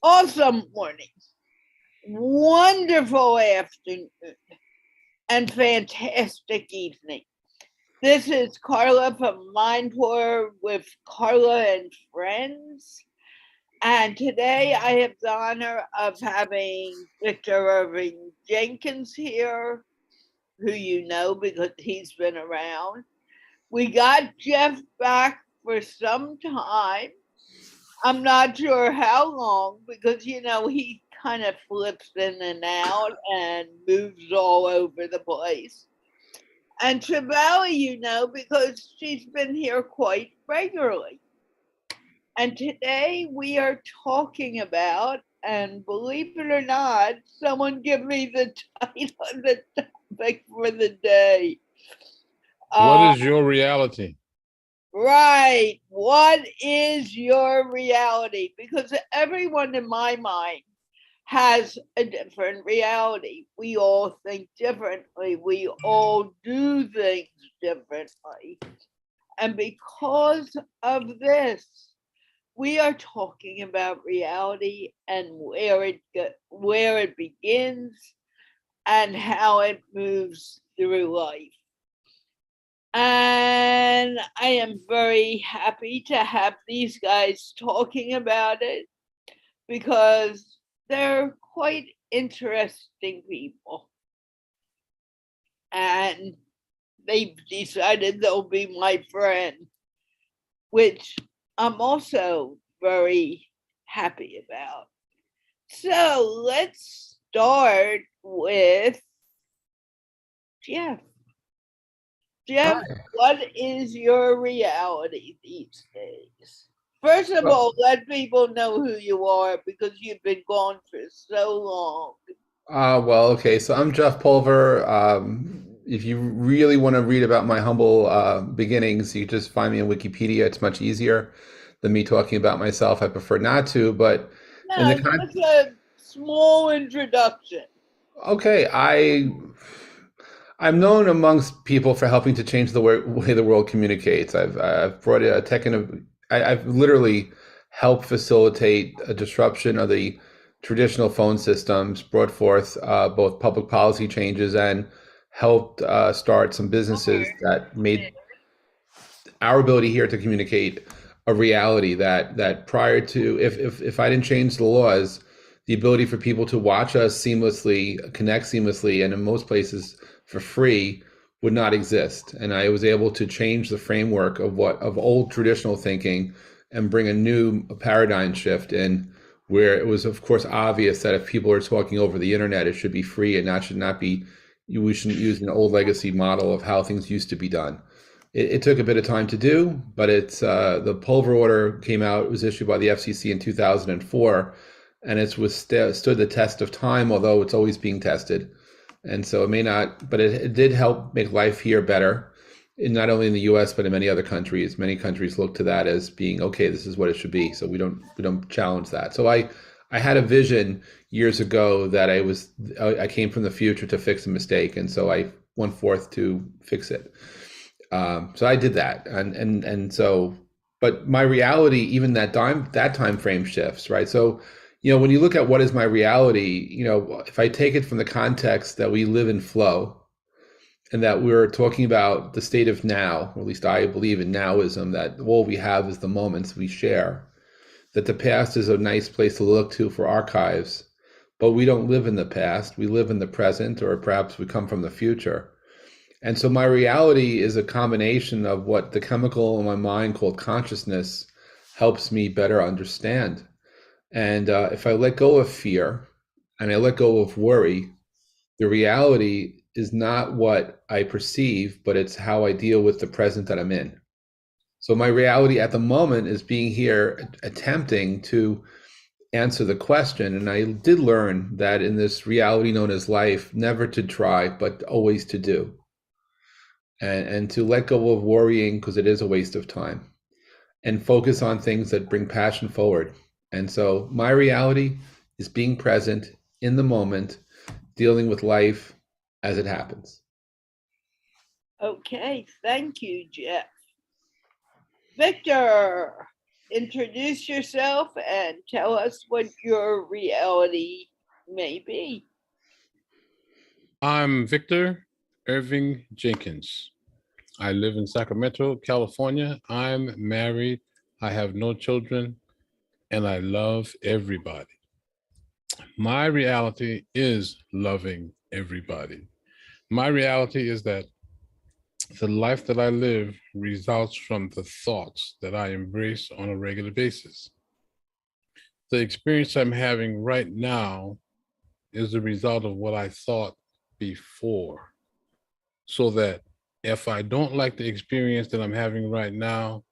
awesome morning, wonderful afternoon, and fantastic evening. This is Carla from MindPlore with Carla and Friends. And today I have the honor of having Victor Irving Jenkins here, who you know because he's been around. We got Jeff back for some time. I'm not sure how long because, he kind of flips in and out and moves all over the place. And Shivali, because she's been here quite regularly. And today we are talking about, and believe it or not, someone give me the title of the topic for the day. What is your reality? Right. What is your reality? Because everyone in my mind has a different reality. We all think differently. We all do things differently. And because of this, we are talking about reality and where it begins and how it moves through life. And I am very happy to have these guys talking about it because they're quite interesting people. And they've decided they'll be my friend, which I'm also very happy about. So let's start with Jeff. Jeff, Hi. what is your reality these days? First of all, let people know who you are because you've been gone for so long. Okay. So I'm Jeff Pulver. If you really want to read about my humble beginnings, you just find me on Wikipedia. It's much easier than me talking about myself. I prefer not to, but in No, the con just a small introduction. okay, I'm known amongst people for helping to change the way the world communicates. I've brought a tech in. I've literally helped facilitate a disruption of the traditional phone systems, brought forth both public policy changes and helped start some businesses that made our ability here to communicate a reality that prior to if I didn't change the laws, the ability for people to watch us seamlessly, connect seamlessly, and in most places for free would not exist. And I was able to change the framework of old traditional thinking and bring a new paradigm shift in where it was of course obvious that if people are talking over the internet, it should be free and should not be we shouldn't use an old legacy model of how things used to be done. It took a bit of time to do, but it's the Pulver order came out. It was issued by the FCC in 2004, and it's withstood the test of time, although it's always being tested. And so it may not, but it did help make life here better, not only in the U.S. but in many other countries. Many countries look to that as being okay. This is what it should be. So we don't challenge that. So I had a vision years ago that I came from the future to fix a mistake, and so I went forth to fix it. So I did that, and so, but my reality, even that time frame shifts, right? So, when you look at what is my reality, if I take it from the context that we live in flow, and that we're talking about the state of now, or at least I believe in nowism, that all we have is the moments we share, that the past is a nice place to look to for archives, but we don't live in the past, we live in the present, or perhaps we come from the future. And so my reality is a combination of what the chemical in my mind called consciousness helps me better understand. And if I let go of fear and I let go of worry, the reality is not what I perceive, but it's how I deal with the present that I'm in. So my reality at the moment is being here attempting to answer the question. And I did learn that in this reality known as life, never to try, but always to do. And to let go of worrying because it is a waste of time and focus on things that bring passion forward. And so my reality is being present in the moment, dealing with life as it happens. Okay, thank you, Jeff. Victor, introduce yourself and tell us what your reality may be. I'm Victor Irving Jenkins. I live in Sacramento, California. I'm married. I have no children, and I love everybody. My reality is loving everybody. My reality is that the life that I live results from the thoughts that I embrace on a regular basis. The experience I'm having right now is the result of what I thought before. So that if I don't like the experience that I'm having right now,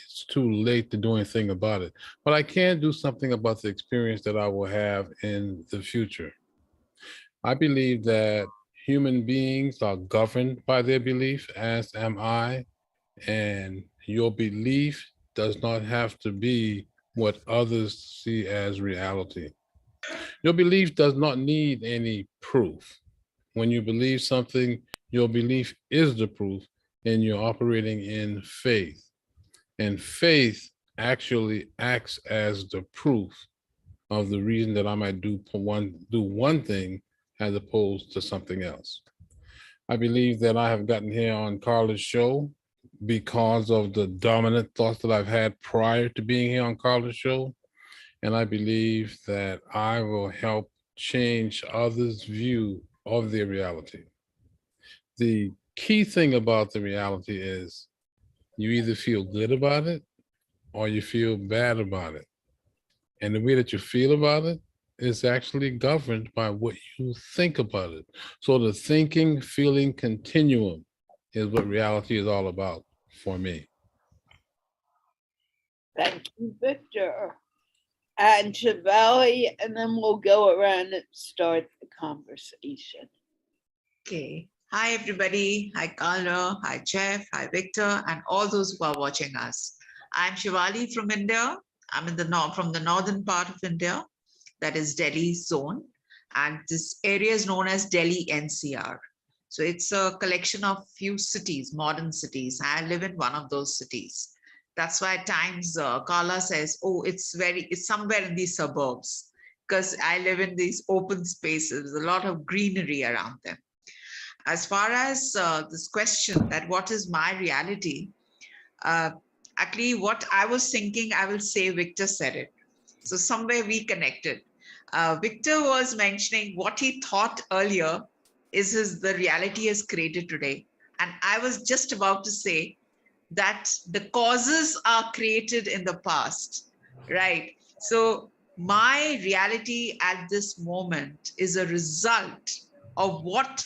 it's too late to do anything about it. But I can do something about the experience that I will have in the future. I believe that human beings are governed by their belief, as am I, and your belief does not have to be what others see as reality. Your belief does not need any proof. When you believe something, your belief is the proof, and you're operating in faith. And faith actually acts as the proof of the reason that I might do one thing as opposed to something else. I believe that I have gotten here on Carla's show because of the dominant thoughts that I've had prior to being here on Carla's show. And I believe that I will help change others' view of their reality. The key thing about the reality is you either feel good about it or you feel bad about it. And the way that you feel about it is actually governed by what you think about it. So the thinking, feeling continuum is what reality is all about for me. Thank you, Victor. And Shivali, and then we'll go around and start the conversation. Okay. Hi, everybody. Hi, Carla. Hi, Jeff. Hi, Victor, and all those who are watching us. I'm Shivali from India. I'm from the northern part of India, that is Delhi zone. And this area is known as Delhi NCR. So it's a collection of few cities, modern cities. I live in one of those cities. That's why at times Carla says, oh, it's somewhere in these suburbs, because I live in these open spaces, there's a lot of greenery around them. As far as this question that what is my reality, actually what I was thinking, I will say Victor said it. So somewhere we connected. Victor was mentioning what he thought earlier is the reality is created today. And I was just about to say that the causes are created in the past, right? So my reality at this moment is a result of what,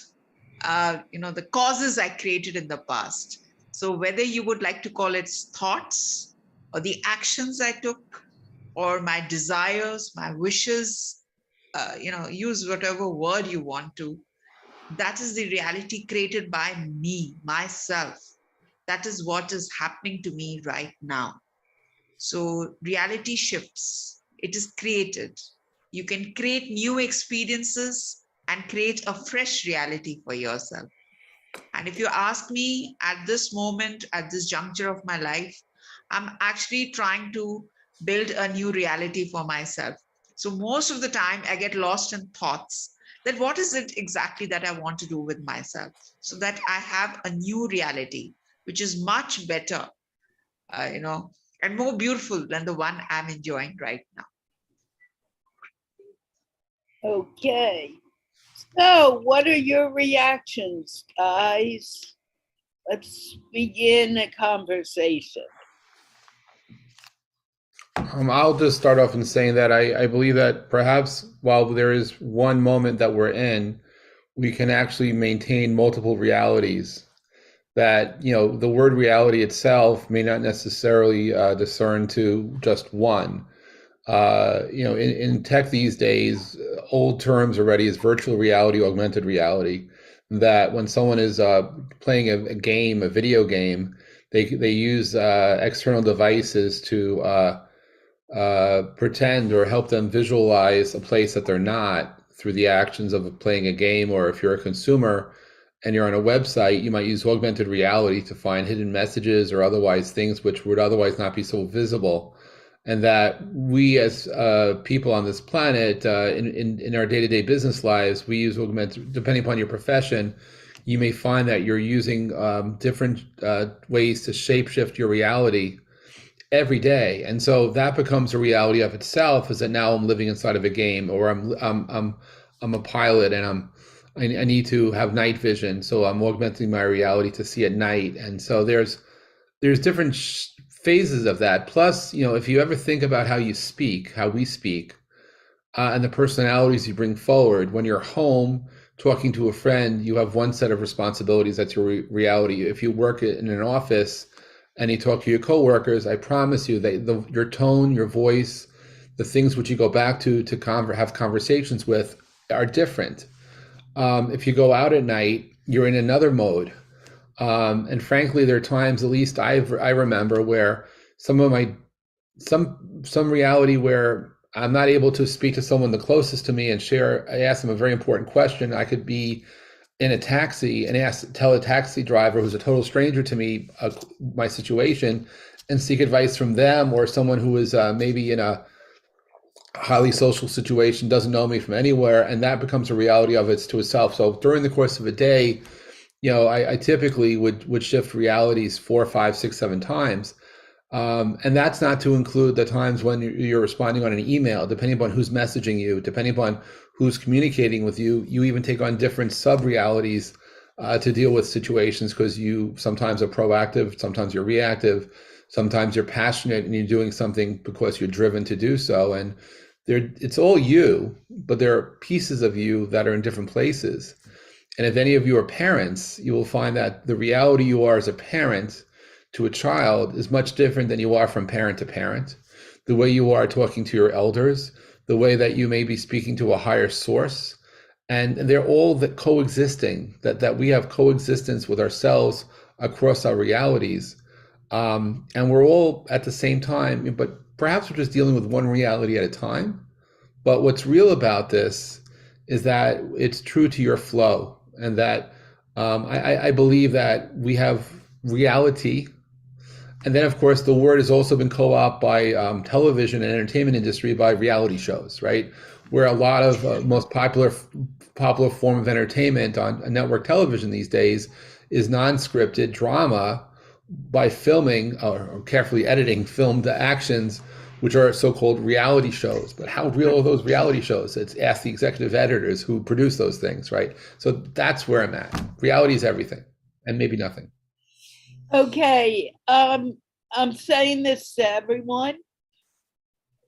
the causes I created in the past. So whether you would like to call it thoughts or the actions I took or my desires, my wishes, use whatever word you want to, that is the reality created by me, myself. That is what is happening to me right now. So reality shifts. It is created. You can create new experiences and create a fresh reality for yourself. And if you ask me at this moment, at this juncture of my life, I'm actually trying to build a new reality for myself. So most of the time I get lost in thoughts that what is it exactly that I want to do with myself so that I have a new reality, which is much better, and more beautiful than the one I'm enjoying right now. Okay. So what are your reactions, guys? Let's begin the conversation. I'll just start off in saying that I believe that perhaps while there is one moment that we're in, we can actually maintain multiple realities. That, the word reality itself may not necessarily discern to just one. In tech these days, old terms already is virtual reality, augmented reality. That when someone is playing a game, a video game, they use external devices to pretend or help them visualize a place that they're not through the actions of playing a game. Or if you're a consumer and you're on a website, you might use augmented reality to find hidden messages or otherwise things which would otherwise not be so visible and that we as people on this planet, in our day-to-day business lives, we use augmented, depending upon your profession, you may find that you're using different ways to shapeshift your reality every day. And so that becomes a reality of itself, is that now I'm living inside of a game, or I'm a pilot, and I need to have night vision. So I'm augmenting my reality to see at night. And so there's different phases of that. Plus, if you ever think about how you speak, how we speak, and the personalities you bring forward, when you're home talking to a friend, you have one set of responsibilities. That's your reality. If you work in an office and you talk to your coworkers, I promise you that your tone, your voice, the things which you go back to have conversations with are different. If you go out at night, you're in another mode. And frankly, there are times, at least I remember, where some reality where I'm not able to speak to someone the closest to me and share. I ask them a very important question. I could be in a taxi and tell a taxi driver who's a total stranger to me my situation, and seek advice from them, or someone who is maybe in a highly social situation, doesn't know me from anywhere, and that becomes a reality of it to itself. So during the course of a day, I typically would shift realities 4, 5, 6, 7 times. And that's not to include the times when you're responding on an email, depending upon who's messaging you, depending upon who's communicating with you. You even take on different sub-realities to deal with situations, because you sometimes are proactive, sometimes you're reactive, sometimes you're passionate and you're doing something because you're driven to do so. And it's all you, but there are pieces of you that are in different places. And if any of you are parents, you will find that the reality you are as a parent to a child is much different than you are from parent to parent. The way you are talking to your elders, the way that you may be speaking to a higher source, and they're all coexisting, that we have coexistence with ourselves across our realities. And we're all at the same time, but perhaps we're just dealing with one reality at a time. But what's real about this is that it's true to your flow, and that I believe that we have reality. And then, of course, the word has also been co-opted by television and entertainment industry, by reality shows, right? Where a lot of most popular form of entertainment on network television these days is non-scripted drama by filming or carefully editing filmed actions, which are so-called reality shows. But how real are those reality shows? It's ask the executive editors who produce those things, right? So that's where I'm at. Reality is everything, and maybe nothing. Okay, I'm saying this to everyone.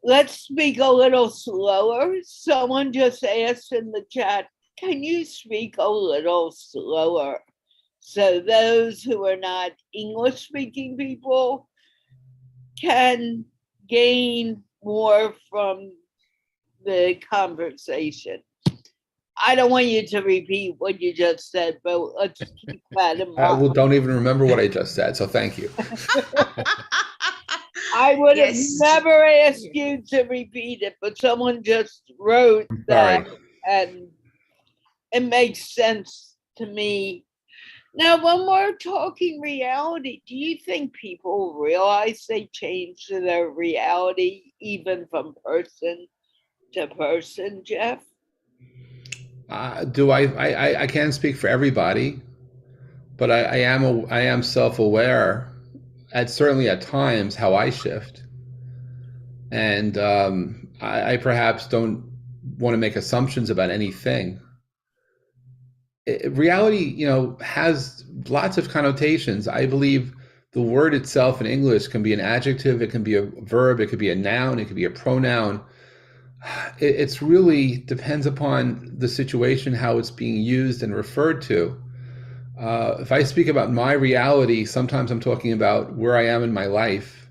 Let's speak a little slower. Someone just asked in the chat, can you speak a little slower? So those who are not English-speaking people can gain more from the conversation. I don't want you to repeat what you just said, but let's keep that in mind. I don't even remember what I just said, so thank you. I would have never asked you to repeat it, but someone just wrote that, and it makes sense to me. Now, when we're talking reality, do you think people realize they change their reality even from person to person, Jeff? I can't speak for everybody, but I am self-aware certainly at times how I shift. And I perhaps don't want to make assumptions about anything. Reality, has lots of connotations. I believe the word itself in English can be an adjective, it can be a verb, it could be a noun, it could be a pronoun. It's really depends upon the situation, how it's being used and referred to. If I speak about my reality, sometimes I'm talking about where I am in my life,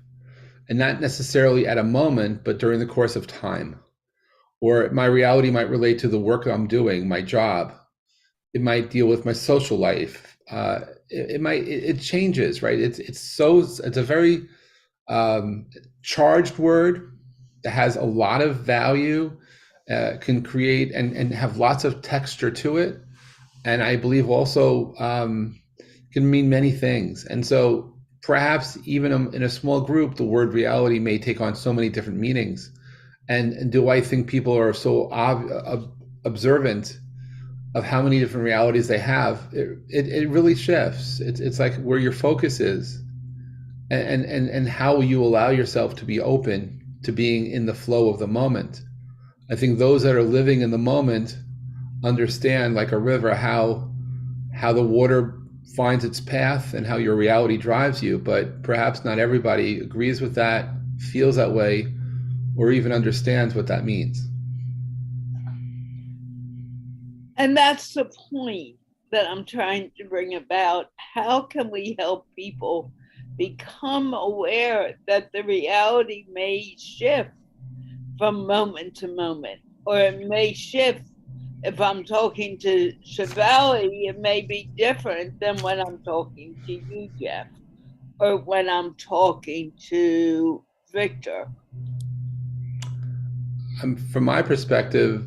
and not necessarily at a moment, but during the course of time. Or my reality might relate to the work I'm doing, my job. It might deal with my social life. It changes, right? It's a very charged word that has a lot of value, can create and have lots of texture to it. And I believe also can mean many things. And so perhaps even in a small group, the word reality may take on so many different meanings. And do I think people are so observant of how many different realities they have? It really shifts. It's like where your focus is, and how you allow yourself to be open to being in the flow of the moment. I think those that are living in the moment understand, like a river, how the water finds its path and how your reality drives you. But perhaps not everybody agrees with that, feels that way, or even understands what that means. And that's the point that I'm trying to bring about. How can we help people become aware that the reality may shift from moment to moment, or it may shift? If I'm talking to Shivali, it may be different than when I'm talking to you, Jeff, or when I'm talking to Victor. From my perspective,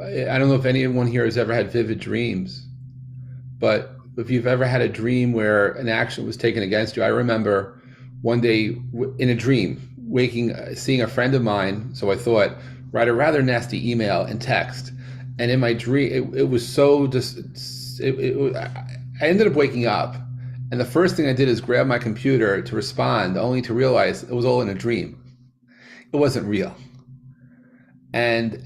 I don't know if anyone here has ever had vivid dreams, but if you've ever had a dream where an action was taken against you, I remember one day in a dream, seeing a friend of mine, so I thought, write a rather nasty email and text. And in my dream, it was so I ended up waking up, and the first thing I did is grab my computer to respond, only to realize it was all in a dream. It wasn't real. And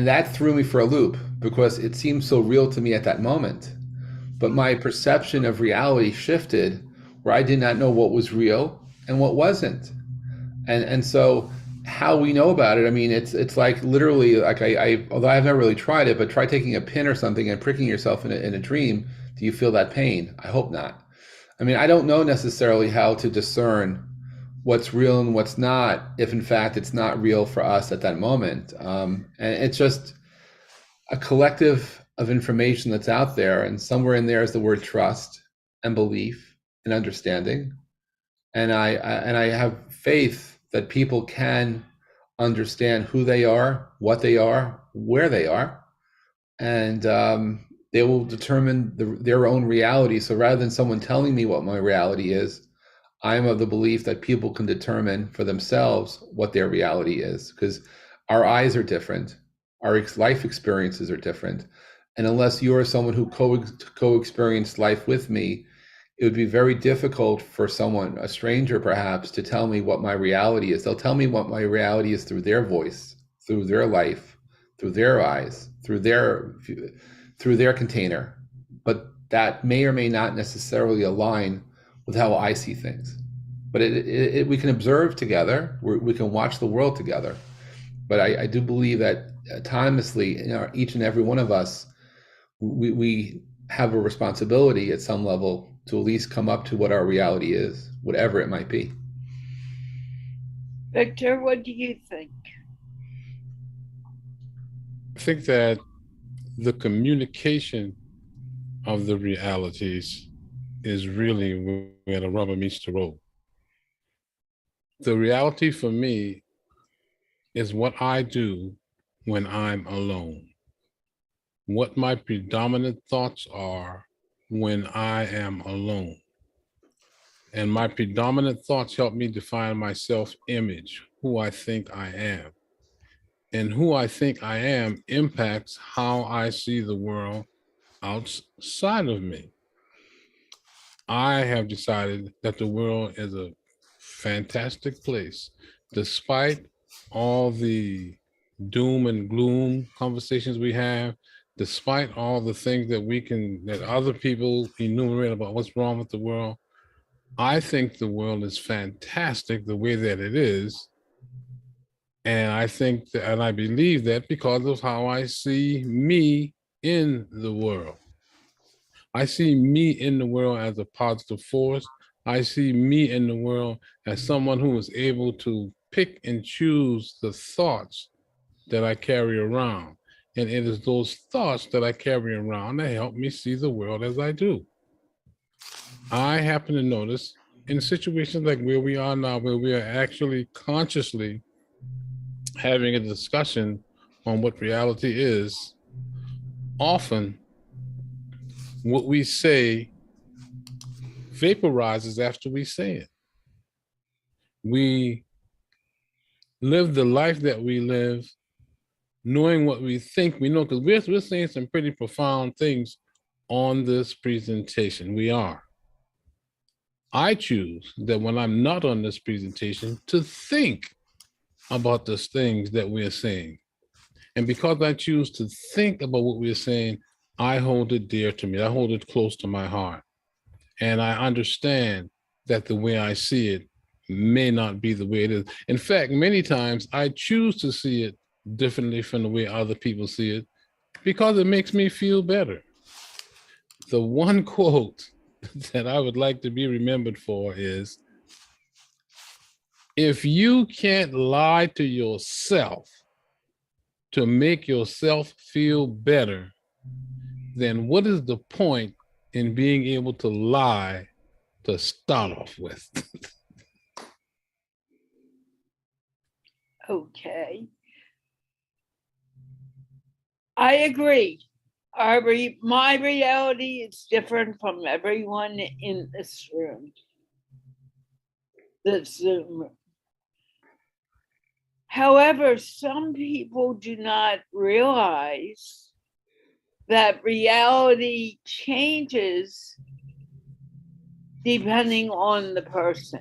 that threw me for a loop, because it seemed so real to me at that moment. But my perception of reality shifted, where I did not know what was real and what wasn't. And so how we know about it, I mean, it's like literally, like although I've never really tried it, but try taking a pin or something and pricking yourself in a dream. Do you feel that pain? I hope not. I mean, I don't know necessarily how to discern what's real and what's not, if in fact it's not real for us at that moment. And it's just a collective of information that's out there, and somewhere in there is the word trust and belief and understanding. And I have faith that people can understand who they are, what they are, where they are, and they will determine their own reality. So rather than someone telling me what my reality is, I am of the belief that people can determine for themselves what their reality is, because our eyes are different, our life experiences are different, and unless you're someone who co-experienced life with me, it would be very difficult for someone, a stranger perhaps, to tell me what my reality is. They'll tell me what my reality is through their voice, through their life, through their eyes, through their container. But that may or may not necessarily align with how I see things. But we can observe together, we can watch the world together. But I do believe that timelessly, each and every one of us, we have a responsibility at some level to at least come up to what our reality is, whatever it might be. Victor, what do you think? I think that the communication of the realities is really where the rubber meets the road. The reality for me is what I do when I'm alone, what my predominant thoughts are when I am alone. And my predominant thoughts help me define my self-image, who I think I am. And who I think I am impacts how I see the world outside of me. I have decided that the world is a fantastic place, despite all the doom and gloom conversations we have, despite all the things that other people enumerate about what's wrong with the world. I think the world is fantastic the way that it is. And I think that, and I believe that because of how I see me in the world. I see me in the world as a positive force. I see me in the world as someone who is able to pick and choose the thoughts that I carry around. And it is those thoughts that I carry around that help me see the world as I do. I happen to notice in situations like where we are now, where we are actually consciously having a discussion on what reality is, often what we say vaporizes after we say it. We live the life that we live, knowing what we think we know, because we're saying some pretty profound things on this presentation. We are. I choose that when I'm not on this presentation to think about those things that we're saying. And because I choose to think about what we're saying, I hold it dear to me. I hold it close to my heart. And I understand that the way I see it may not be the way it is. In fact, many times I choose to see it differently from the way other people see it because it makes me feel better. The one quote that I would like to be remembered for is, if you can't lie to yourself to make yourself feel better, then what is the point in being able to lie to start off with? Okay. I agree. My reality is different from everyone in this room, the Zoom room. However, some people do not realize that reality changes depending on the person.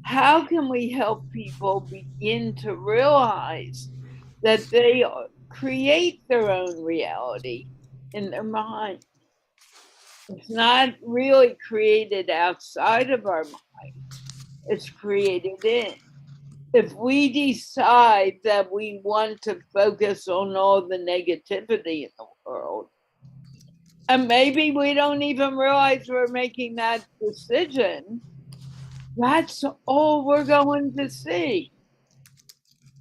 How can we help people begin to realize that they create their own reality in their mind? It's not really created outside of our mind, it's created in. If we decide that we want to focus on all the negativity in the world, and maybe we don't even realize we're making that decision, that's all we're going to see.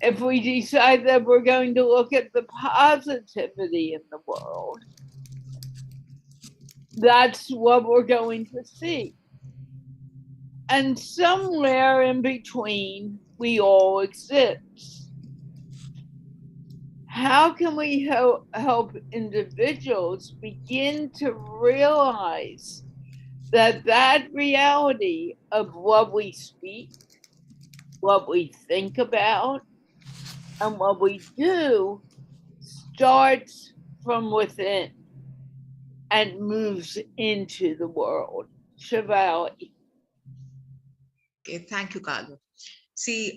If we decide that we're going to look at the positivity in the world, that's what we're going to see. And somewhere in between, we all exist. How can we help individuals begin to realize that reality of what we speak, what we think about, and what we do starts from within and moves into the world? Shivali. Okay, thank you, Carla. See,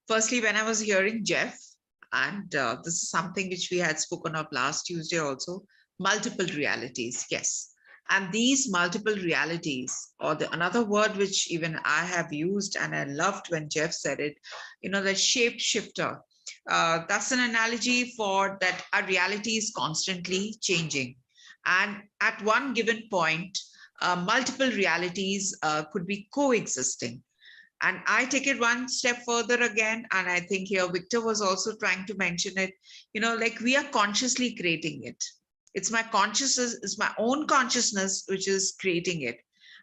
firstly, when I was hearing Jeff, and this is something which we had spoken of last Tuesday also, multiple realities, yes. And these multiple realities, or another word which even I have used, and I loved when Jeff said it, the shapeshifter. That's an analogy for that our reality is constantly changing. And at one given point, multiple realities could be coexisting. And I take it one step further again, and I think here Victor was also trying to mention it, like we are consciously creating it. It's my consciousness, it's my own consciousness which is creating it.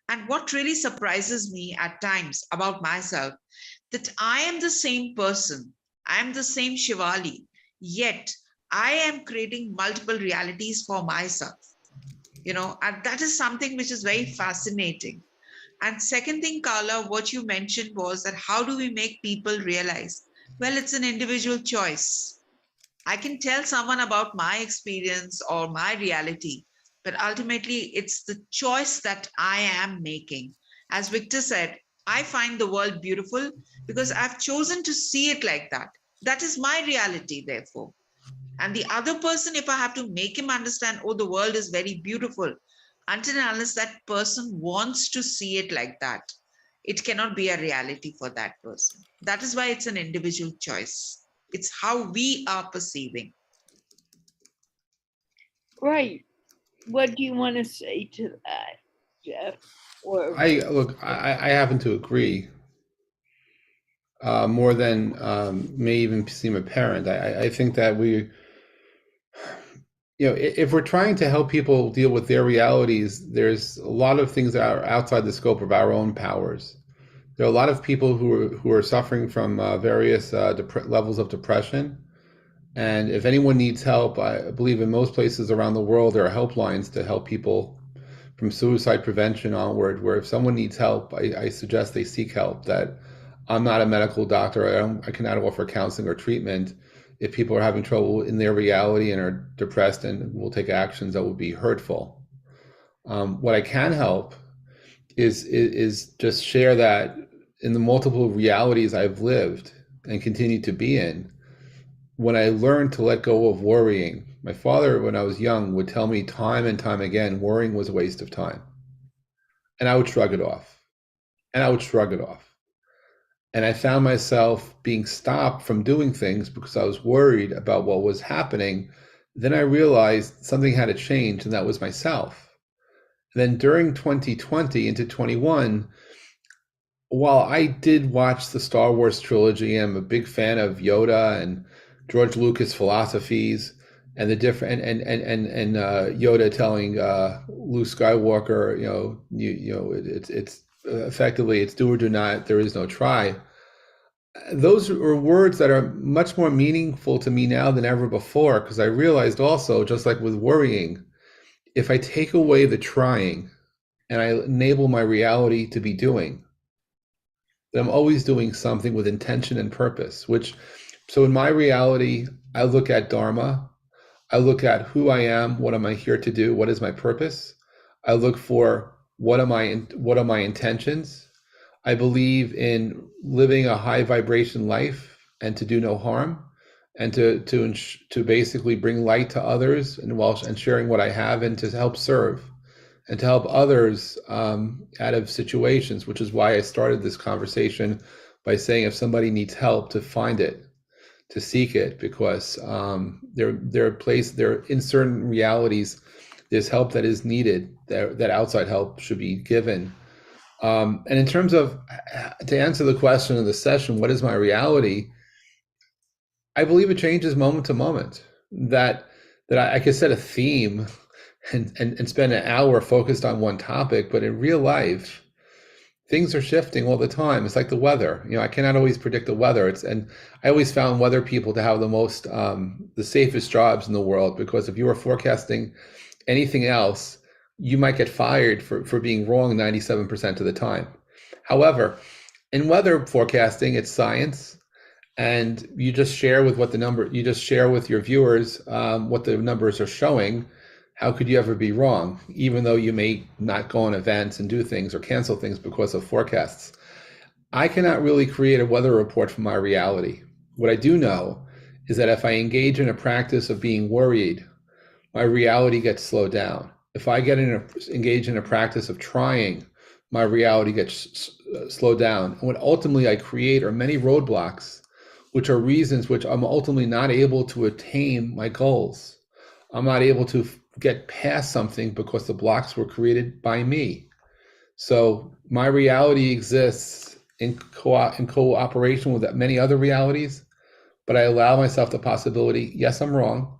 And what really surprises me at times about myself, that I am the same person, I am the same Shivali, yet I am creating multiple realities for myself. And that is something which is very fascinating. And second thing, Carla, what you mentioned was that how do we make people realize? Well, it's an individual choice. I can tell someone about my experience or my reality, but ultimately it's the choice that I am making. As Victor said, I find the world beautiful because I've chosen to see it like that. That is my reality, therefore. And the other person, if I have to make him understand, oh, the world is very beautiful, until and unless that person wants to see it like that, it cannot be a reality for that person. That is why it's an individual choice. It's how we are perceiving. Right. What do you want to say to that, Jeff? Or I happen to agree. More than may even seem apparent. I think that if we're trying to help people deal with their realities, there's a lot of things that are outside the scope of our own powers. There are a lot of people who are suffering from various levels of depression. And if anyone needs help, I believe in most places around the world, there are helplines to help people from suicide prevention onward, where if someone needs help, I suggest they seek help. That I'm not a medical doctor. I cannot offer counseling or treatment. If people are having trouble in their reality and are depressed and will take actions that will be hurtful. What I can help is just share that in the multiple realities I've lived and continue to be in, when I learned to let go of worrying. My father, when I was young, would tell me time and time again, worrying was a waste of time. And I would shrug it off. And I would shrug it off. And I found myself being stopped from doing things because I was worried about what was happening. Then I realized something had to change, and that was myself. And then during 2020 into 21, while I did watch the Star Wars trilogy, I'm a big fan of Yoda and George Lucas philosophies, and the different and Yoda telling Luke Skywalker, it's effectively it's do or do not, there is no try. Those are words that are much more meaningful to me now than ever before, because I realized also, just like with worrying, if I take away the trying and I enable my reality to be doing, that I'm always doing something with intention and purpose, so in my reality, I look at Dharma, I look at who I am, what am I here to do, what is my purpose? I look for what are my intentions? I believe in living a high vibration life and to do no harm, and to basically bring light to others, and sharing what I have, and to help serve and to help others out of situations, which is why I started this conversation by saying if somebody needs help, to find it, to seek it, because they're in certain realities, there's help that is needed, that outside help should be given. And in terms of, to answer the question of the session, what is my reality? I believe it changes moment to moment. That I could set a theme and spend an hour focused on one topic, but in real life, things are shifting all the time. It's like the weather. I cannot always predict the weather. And I always found weather people to have the safest jobs in the world, because if you are forecasting anything else, you might get fired for being wrong 97% of the time. However, in weather forecasting, it's science, and you just share with your viewers what the numbers are showing. How could you ever be wrong, even though you may not go on events and do things or cancel things because of forecasts? I cannot really create a weather report from my reality. What I do know is that if I engage in a practice of being worried, my reality gets slowed down. If I engage in a practice of trying, my reality gets slowed down. And what ultimately I create are many roadblocks, which are reasons which I'm ultimately not able to attain my goals. I'm not able to get past something because the blocks were created by me. So my reality exists in cooperation with many other realities, but I allow myself the possibility, yes, I'm wrong.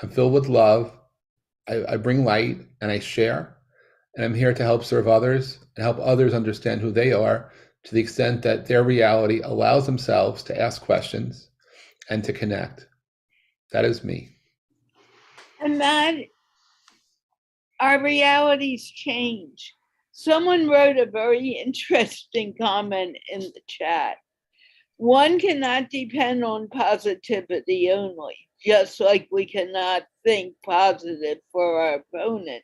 I'm filled with love. I bring light and I share, and I'm here to help serve others and help others understand who they are, to the extent that their reality allows themselves to ask questions and to connect. That is me. And that our realities change. Someone wrote a very interesting comment in the chat. One cannot depend on positivity only, just like we cannot think positive for our opponent,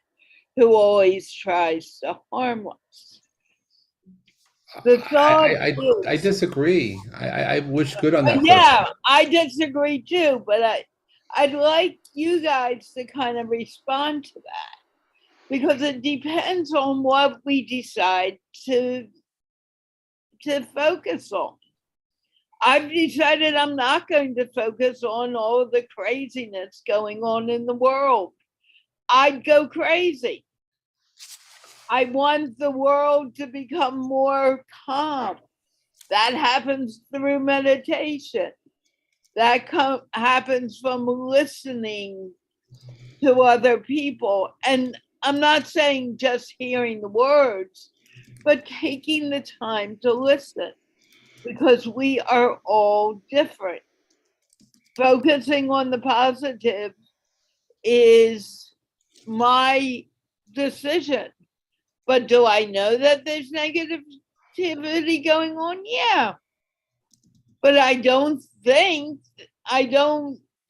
who always tries to harm us. I disagree. I wish good on that person. Yeah, I disagree too, but I'd like you guys to kind of respond to that, because it depends on what we decide to focus on. I've decided I'm not going to focus on all of the craziness going on in the world. I'd go crazy. I want the world to become more calm. That happens through meditation. That happens from listening to other people. And I'm not saying just hearing the words, but taking the time to listen, because we are all different. Focusing on the positive is my decision. But do I know that there's negativity going on? Yeah. But I don't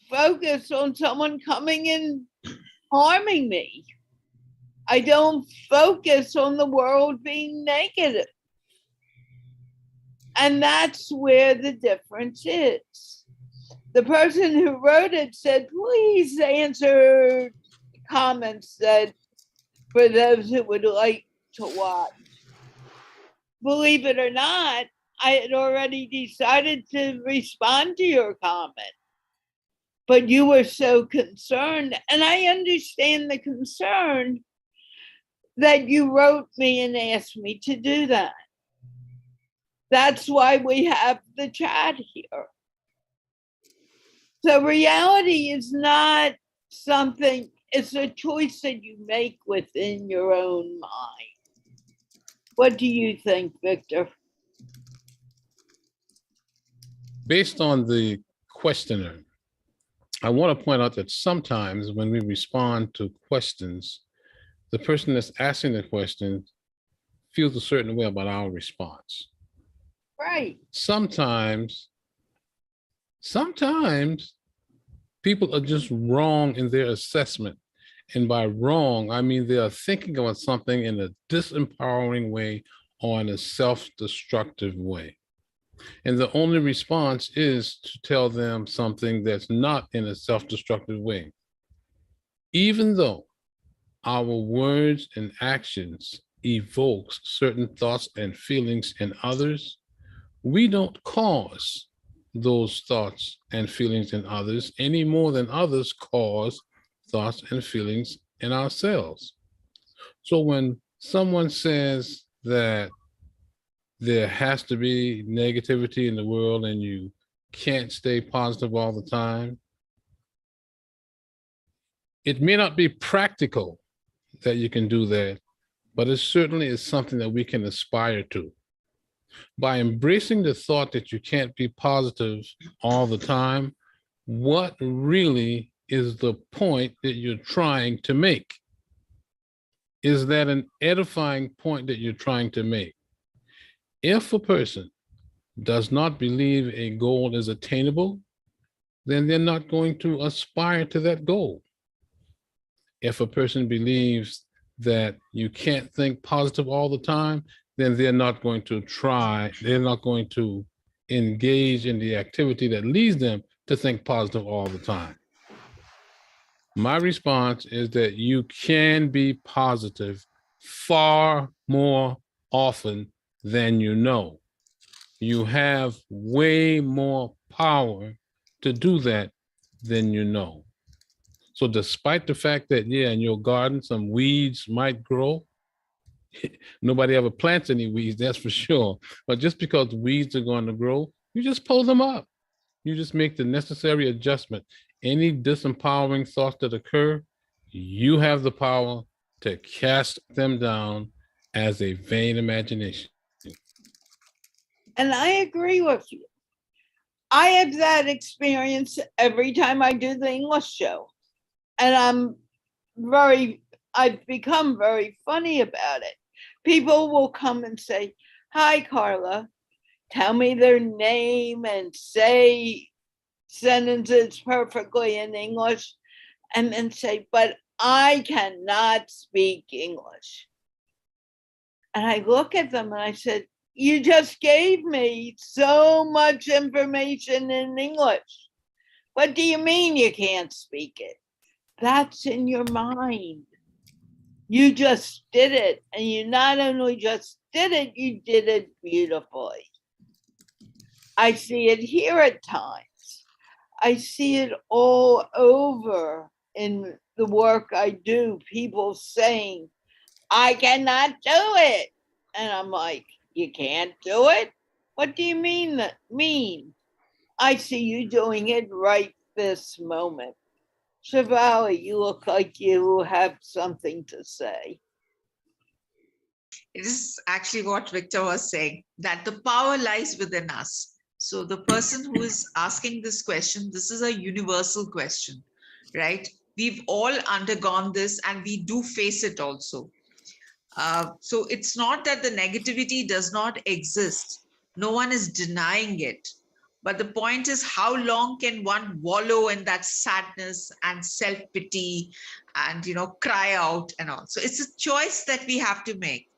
focus on someone coming and harming me. I don't focus on the world being negative. And that's where the difference is. The person who wrote it said, please answer comments that for those who would like to watch. Believe it or not, I had already decided to respond to your comment. But you were so concerned, and I understand the concern that you wrote me and asked me to do that. That's why we have the chat here. So reality is not something, it's a choice that you make within your own mind. What do you think, Victor? Based on the questioner, I want to point out that sometimes when we respond to questions, the person that's asking the question feels a certain way about our response. Right. Sometimes people are just wrong in their assessment. And by wrong, I mean they are thinking about something in a disempowering way or in a self-destructive way. And the only response is to tell them something that's not in a self-destructive way. Even though our words and actions evokes certain thoughts and feelings in others, we don't cause those thoughts and feelings in others any more than others cause thoughts and feelings in ourselves. So when someone says that there has to be negativity in the world and you can't stay positive all the time, it may not be practical that you can do that, but it certainly is something that we can aspire to. By embracing the thought that you can't be positive all the time, what really is the point that you're trying to make? Is that an edifying point that you're trying to make? If a person does not believe a goal is attainable, then they're not going to aspire to that goal. If a person believes that you can't think positive all the time, then they're not going to try, they're not going to engage in the activity that leads them to think positive all the time. My response is that you can be positive far more often than you know. You have way more power to do that than you know. So despite the fact that, yeah, in your garden, some weeds might grow, nobody ever plants any weeds, that's for sure. But just because weeds are going to grow, you just pull them up. You just make the necessary adjustment. Any disempowering thoughts that occur, you have the power to cast them down as a vain imagination. And I agree with you. I have that experience every time I do the English show. And I've become very funny about it. People will come and say, hi, Carla, tell me their name and say sentences perfectly in English, and then say, but I cannot speak English. And I look at them and I said, you just gave me so much information in English. What do you mean you can't speak it? That's in your mind. You just did it. And you not only just did it, you did it beautifully. I see it here at times. I see it all over in the work I do. People saying, I cannot do it. And I'm like, you can't do it? What do you mean? I see you doing it right this moment. Shivali, you look like you have something to say. It is actually what Victor was saying, that the power lies within us. So the person who is asking this question, this is a universal question, right? We've all undergone this and we do face it also. So it's not that the negativity does not exist. No one is denying it. But the point is, how long can one wallow in that sadness and self-pity and, cry out and all? So it's a choice that we have to make.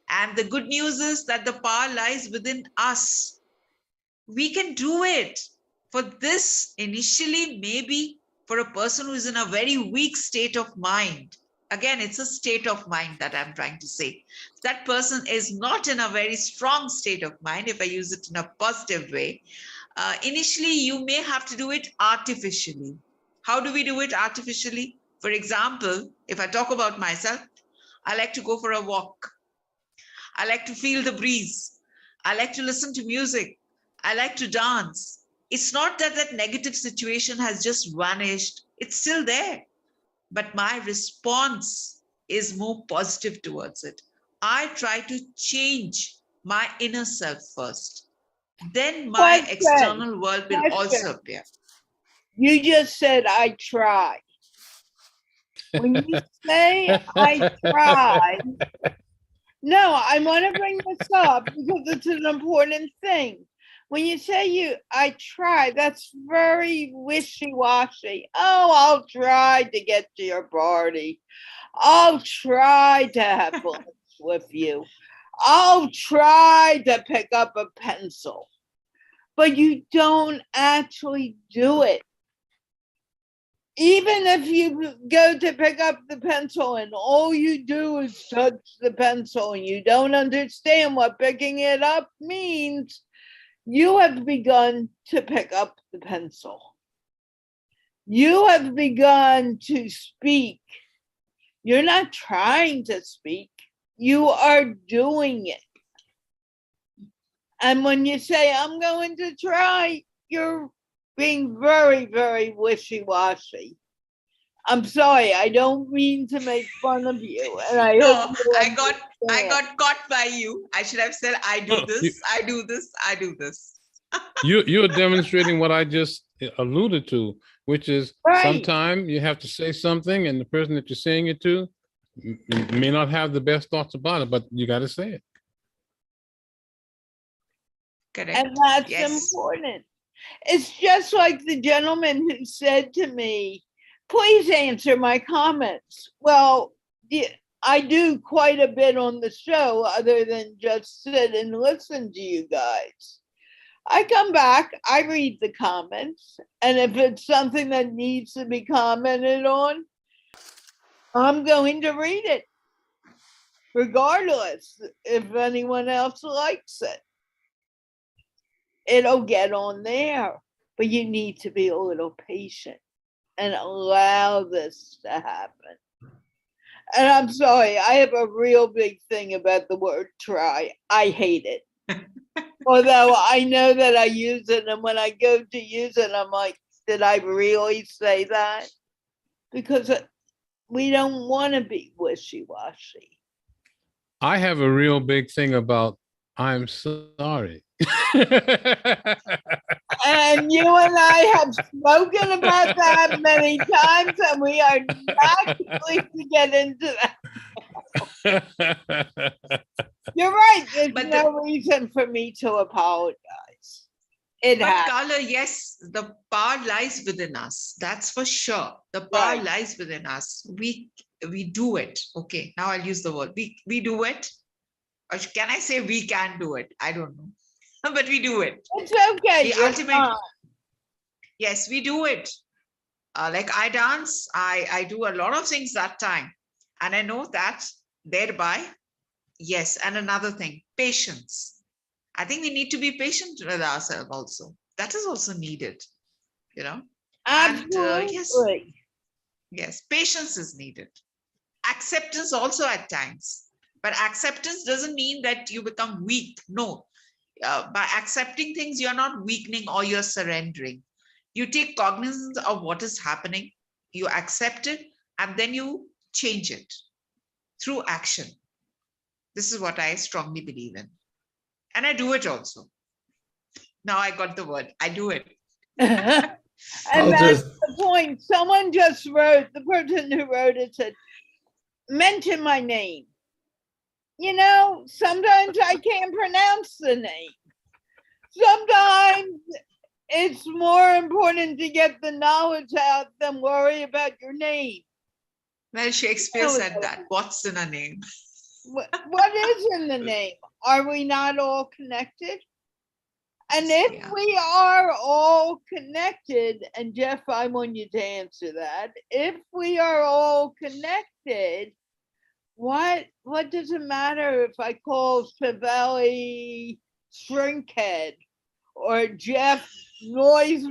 And the good news is that the power lies within us. We can do it. For this, initially, maybe for a person who is in a very weak state of mind, again, it's a state of mind that I'm trying to say. That person is not in a very strong state of mind, if I use it in a positive way. Initially, you may have to do it artificially. How do we do it artificially? For example, if I talk about myself, I like to go for a walk. I like to feel the breeze. I like to listen to music. I like to dance. It's not that that negative situation has just vanished. It's still there. But my response is more positive towards it. I try to change my inner self first. Then my external world will also appear. You just said, I try. When you say I try, no, I want to bring this up because it's an important thing. When you say I try, that's very wishy-washy. Oh, I'll try to get to your party. I'll try to have lunch with you. I'll try to pick up a pencil. But you don't actually do it. Even if you go to pick up the pencil and all you do is touch the pencil and you don't understand what picking it up means, you have begun to pick up the pencil. You have begun to speak. You're not trying to speak. You are doing it. And when you say, I'm going to try, you're being very, very wishy-washy. I'm sorry, I don't mean to make fun of you. And I got caught by you. I should have said, I do this, I do this, I do this. You're demonstrating what I just alluded to, which is sometimes you have to say something and the person that you're saying it to may not have the best thoughts about it, but you got to say it. Correct. And that's important. It's just like the gentleman who said to me, please answer my comments. Well, I do quite a bit on the show other than just sit and listen to you guys. I come back, I read the comments, and if it's something that needs to be commented on, I'm going to read it, regardless if anyone else likes it. It'll get on there, but you need to be a little patient and allow this to happen. And I'm sorry, I have a real big thing about the word try. I hate it. Although I know that I use it, and when I go to use it, I'm like, did I really say that? Because we don't want to be wishy-washy. I have a real big thing about I'm sorry. And you and I have spoken about that many times, and we are not going to get into that. You're right. There's no reason for me to apologize. But Carla, yes, the power lies within us. That's for sure. The power lies within us. We do it. Okay, now I'll use the word. We do it. Or can I say we can do it? I don't know. But we do it. It's okay. The ultimate. Yes, we do it. Like I dance, I do a lot of things that time. And I know that thereby, yes. And another thing, patience. I think we need to be patient with ourselves also. That is also needed, Absolutely. And, yes, patience is needed. Acceptance also at times. But acceptance doesn't mean that you become weak. No. By accepting things, you're not weakening or you're surrendering. You take cognizance of what is happening, you accept it, and then you change it through action. This is what I strongly believe in. And I do it also. Now I got the word. I do it. And that's the point. point, someone just wrote, the person who wrote it said, mention my name. You know, sometimes I can't pronounce the name. Sometimes it's more important to get the knowledge out than worry about your name. Well, Shakespeare said that. What's in a name? What is in the name? Are we not all connected? And if we are all connected, and Jeff, I want you to answer that. If we are all connected, what does it matter if I call Shivali Shrinkhead or Jeff Noise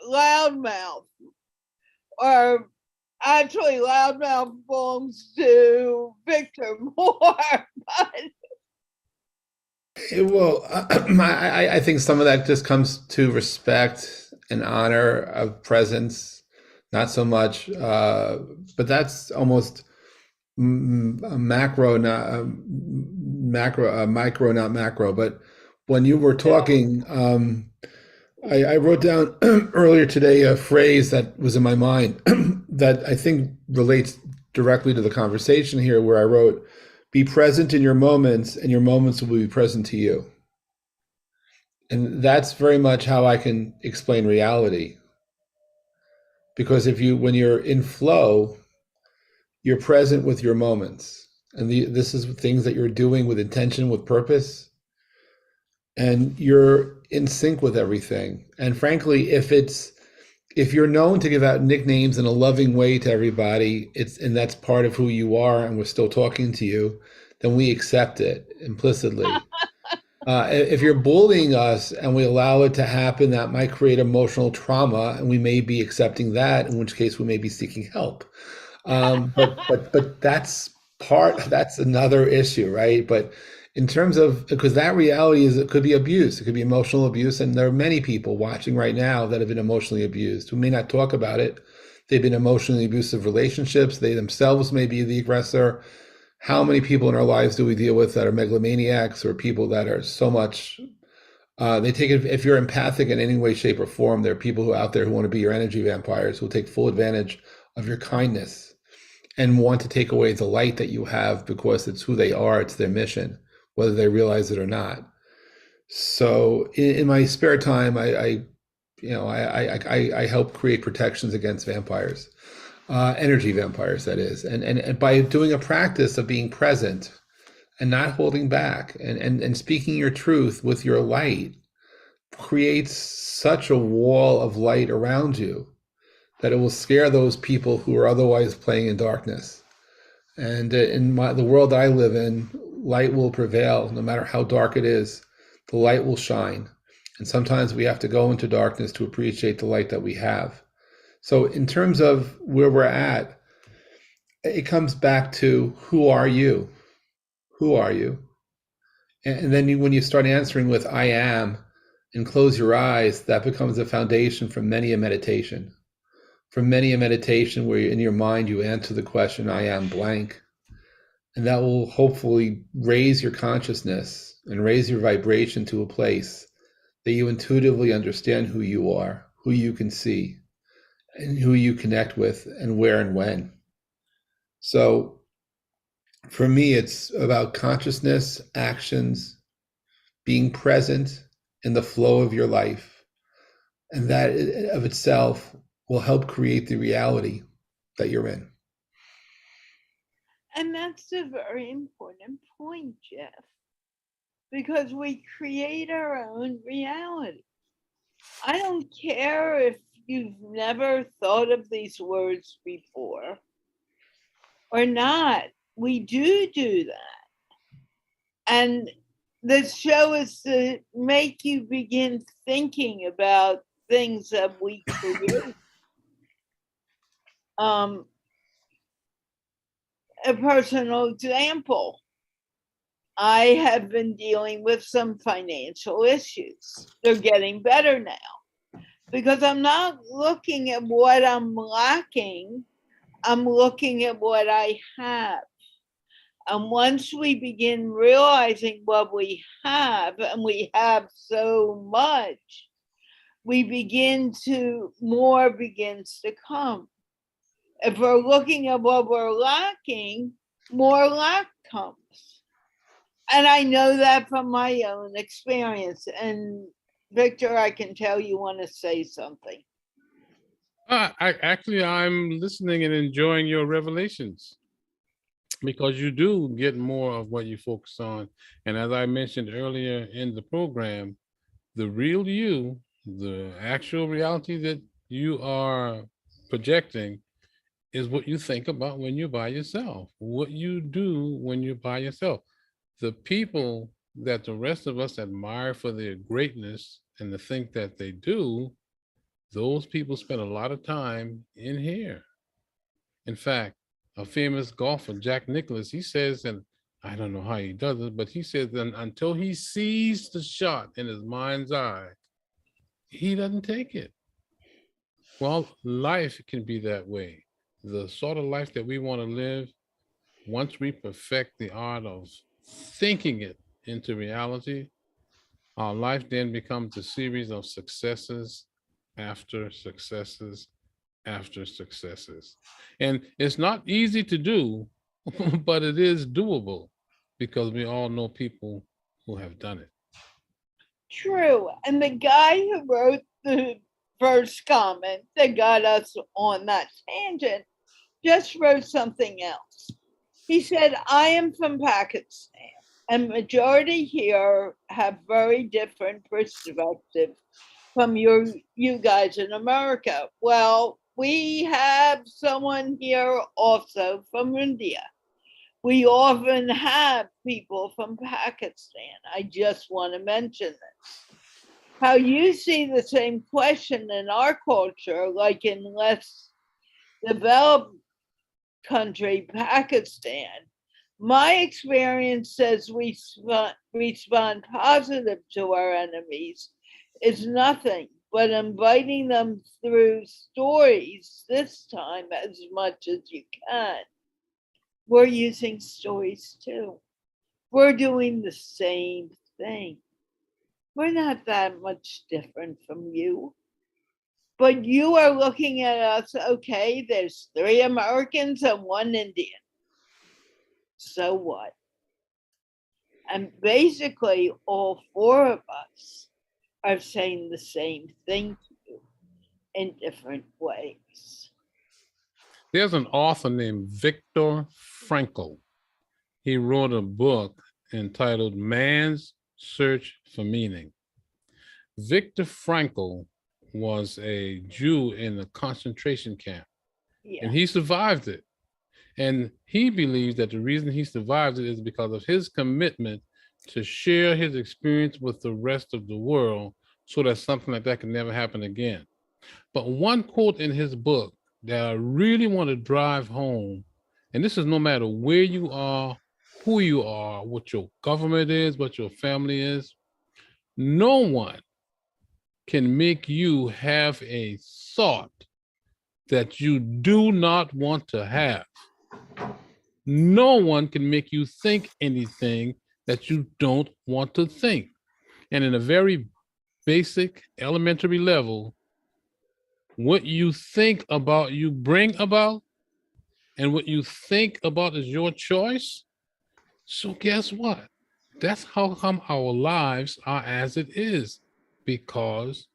Loudmouth? Or actually, Loudmouth belongs to Victor more. Well, I think some of that just comes to respect and honor of presence, not so much, but that's almost macro, not micro, not macro. But when you were talking, I wrote down earlier today a phrase that was in my mind that I think relates directly to the conversation here, where I wrote, be present in your moments and your moments will be present to you. And that's very much how I can explain reality. Because when you're in flow, you're present with your moments. And this is things that you're doing with intention, with purpose. And you're in sync with everything. And frankly, if you're known to give out nicknames in a loving way to everybody, and that's part of who you are, and we're still talking to you, then we accept it implicitly. If you're bullying us and we allow it to happen, that might create emotional trauma, and we may be accepting that, in which case we may be seeking help. But that's another issue, right? But in terms of, because that reality is, it could be abuse, it could be emotional abuse, and there are many people watching right now that have been emotionally abused who may not talk about it. They've been emotionally abusive relationships. They themselves may be the aggressor. How many people in our lives do we deal with that are megalomaniacs, or people that are so much, they take it, if you're empathic in any way, shape, or form, there are people who out there who want to be your energy vampires, who will take full advantage of your kindness and want to take away the light that you have because it's who they are, it's their mission, whether they realize it or not. So in my spare time, I help create protections against vampires, energy vampires, that is, and by doing a practice of being present and not holding back and speaking your truth with your light creates such a wall of light around you that it will scare those people who are otherwise playing in darkness. And in the world I live in, light will prevail no matter how dark it is. The light will shine. And sometimes we have to go into darkness to appreciate the light that we have. So in terms of where we're at, it comes back to, who are you? Who are you? And then when you start answering with I am and close your eyes, that becomes a foundation for many a meditation. For many a meditation where in your mind you answer the question, I am blank. And that will hopefully raise your consciousness and raise your vibration to a place that you intuitively understand who you are, who you can see, and who you connect with, and where and when. So for me, it's about consciousness, actions, being present in the flow of your life. And that of itself will help create the reality that you're in. And that's a very important point, Jeff, because we create our own reality. I don't care if you've never thought of these words before or not. We do that. And this show is to make you begin thinking about things that we create. A personal example, I have been dealing with some financial issues. They're getting better now because I'm not looking at what I'm lacking. I'm looking at what I have. And once we begin realizing what we have, and we have so much, more begins to come. If we're looking at what we're lacking, more lack comes. And I know that from my own experience. And Victor, I can tell you want to say something. I'm listening and enjoying your revelations, because you do get more of what you focus on. And as I mentioned earlier in the program, the real you, the actual reality that you are projecting, is what you think about when you're by yourself, what you do when you're by yourself. The people that the rest of us admire for their greatness and the things that they do, those people spend a lot of time in here. In fact, a famous golfer, Jack Nicklaus, he says, and I don't know how he does it, but he says that until he sees the shot in his mind's eye, he doesn't take it. Well, life can be that way. The sort of life that we want to live, once we perfect the art of thinking it into reality, our life then becomes a series of successes after successes after successes. And it's not easy to do, but it is doable, because we all know people who have done it. True. And the guy who wrote the first comment that got us on that tangent just wrote something else. He said, I am from Pakistan, and majority here have very different perspectives from you guys in America. Well, we have someone here also from India. We often have people from Pakistan. I just want to mention this. How you see the same question in our culture, like in less developed country, Pakistan, my experience says we respond positive to our enemies is nothing but inviting them through stories this time as much as you can. We're using stories too. We're doing the same thing. We're not that much different from you. But you are looking at us, okay, there's 3 Americans and 1 Indian. So what? And basically, all 4 of us are saying the same thing to you in different ways. There's an author named Viktor Frankl. He wrote a book entitled Man's Search for Meaning. Viktor Frankl was a Jew in a concentration camp, and he survived it. And he believes that the reason he survived it is because of his commitment to share his experience with the rest of the world, so that something like that can never happen again. But one quote in his book that I really want to drive home, and this is no matter where you are, who you are, what your government is, what your family is, no one can make you have a thought that you do not want to have. No one can make you think anything that you don't want to think. And in a very basic, elementary level, what you think about, you bring about, and what you think about is your choice. So guess what? That's how come our lives are as it is, because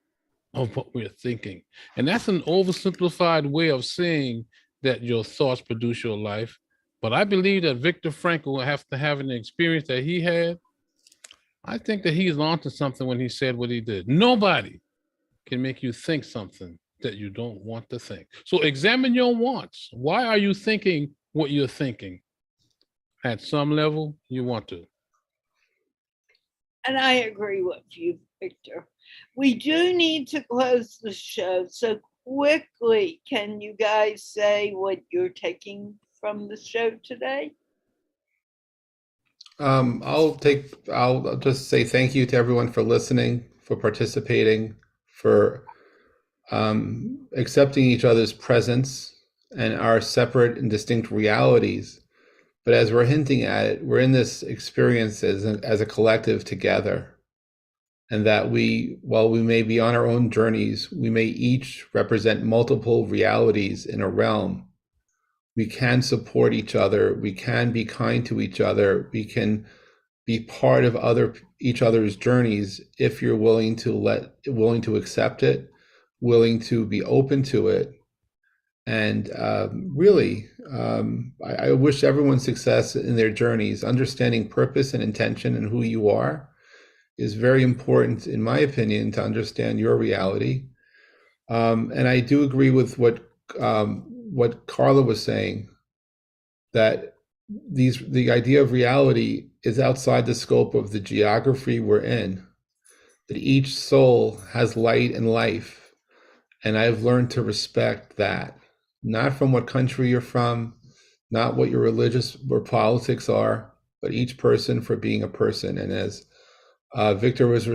of what we're thinking. And that's an oversimplified way of saying that your thoughts produce your life. But I believe that Viktor Frankl will have to have an experience that he had. I think that he's onto something when he said what he did. Nobody can make you think something that you don't want to think. So examine your wants. Why are you thinking what you're thinking? At some level, you want to. And I agree with you, Victor. We do need to close the show. So quickly, can you guys say what you're taking from the show today? I'll just say thank you to everyone for listening, for participating, for accepting each other's presence and our separate and distinct realities. But as we're hinting at it, we're in this experience as a collective together. and that while we may be on our own journeys, we may each represent multiple realities in a realm. We can support each other. We can be kind to each other. We can be part of each other's journeys if you're willing to accept it, willing to be open to it. And really, I wish everyone success in their journeys. Understanding purpose and intention and who you are is very important, in my opinion, to understand your reality. And I do agree with what Carla was saying, that the idea of reality is outside the scope of the geography we're in, that each soul has light and life. And I've learned to respect that, not from what country you're from, not what your religious or politics are, but each person for being a person. And as Victor was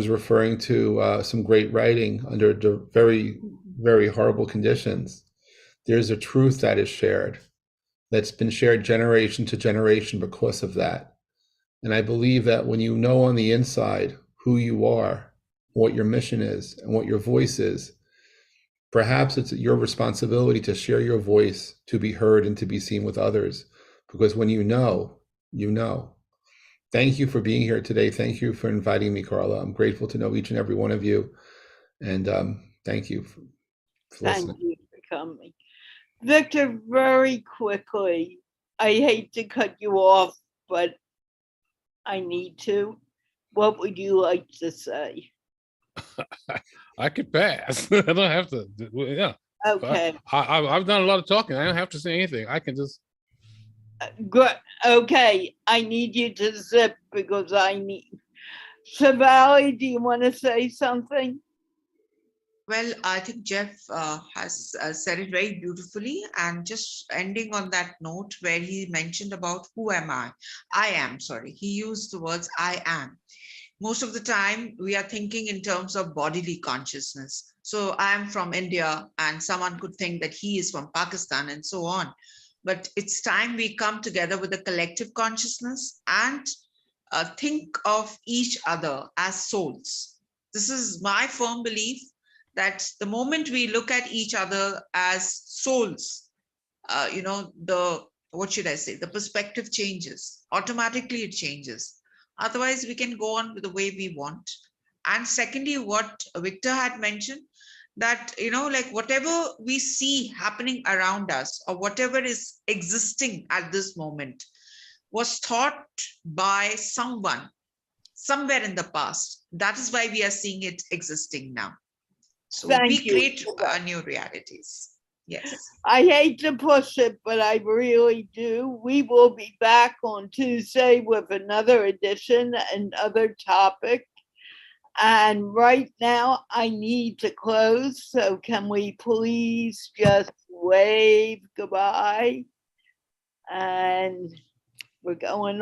referring to some great writing under very, very horrible conditions, there's a truth that is shared, that's been shared generation to generation because of that. And I believe that when you know on the inside who you are, what your mission is, and what your voice is, perhaps it's your responsibility to share your voice, to be heard and to be seen with others. Because when you know, you know. Thank you for being here today. Thank you for inviting me, Carla. I'm grateful to know each and every one of you. And thank you for listening. Thank you for coming. Victor, very quickly, I hate to cut you off, but I need to. What would you like to say? I could pass. I don't have to. Yeah. Okay. I've done a lot of talking. I don't have to say anything. I can just. Good. Okay. I need you to zip because I need. Shivali, do you want to say something? Well, I think Jeff has said it very beautifully, and just ending on that note where he mentioned about who am I? I am, sorry. He used the words I am. Most of the time we are thinking in terms of bodily consciousness. So I'm from India and someone could think that he is from Pakistan and so on. But it's time we come together with a collective consciousness and think of each other as souls. This is my firm belief that the moment we look at each other as souls, what should I say? The perspective changes. Automatically it changes. Otherwise, we can go on with the way we want. And secondly, what Victor had mentioned, that, like whatever we see happening around us or whatever is existing at this moment was thought by someone somewhere in the past. That is why we are seeing it existing now. So we create new realities. Yes. I hate to push it, but I really do. We will be back on Tuesday with another edition, another topic. And right now I need to close. So can we please just wave goodbye? And we're going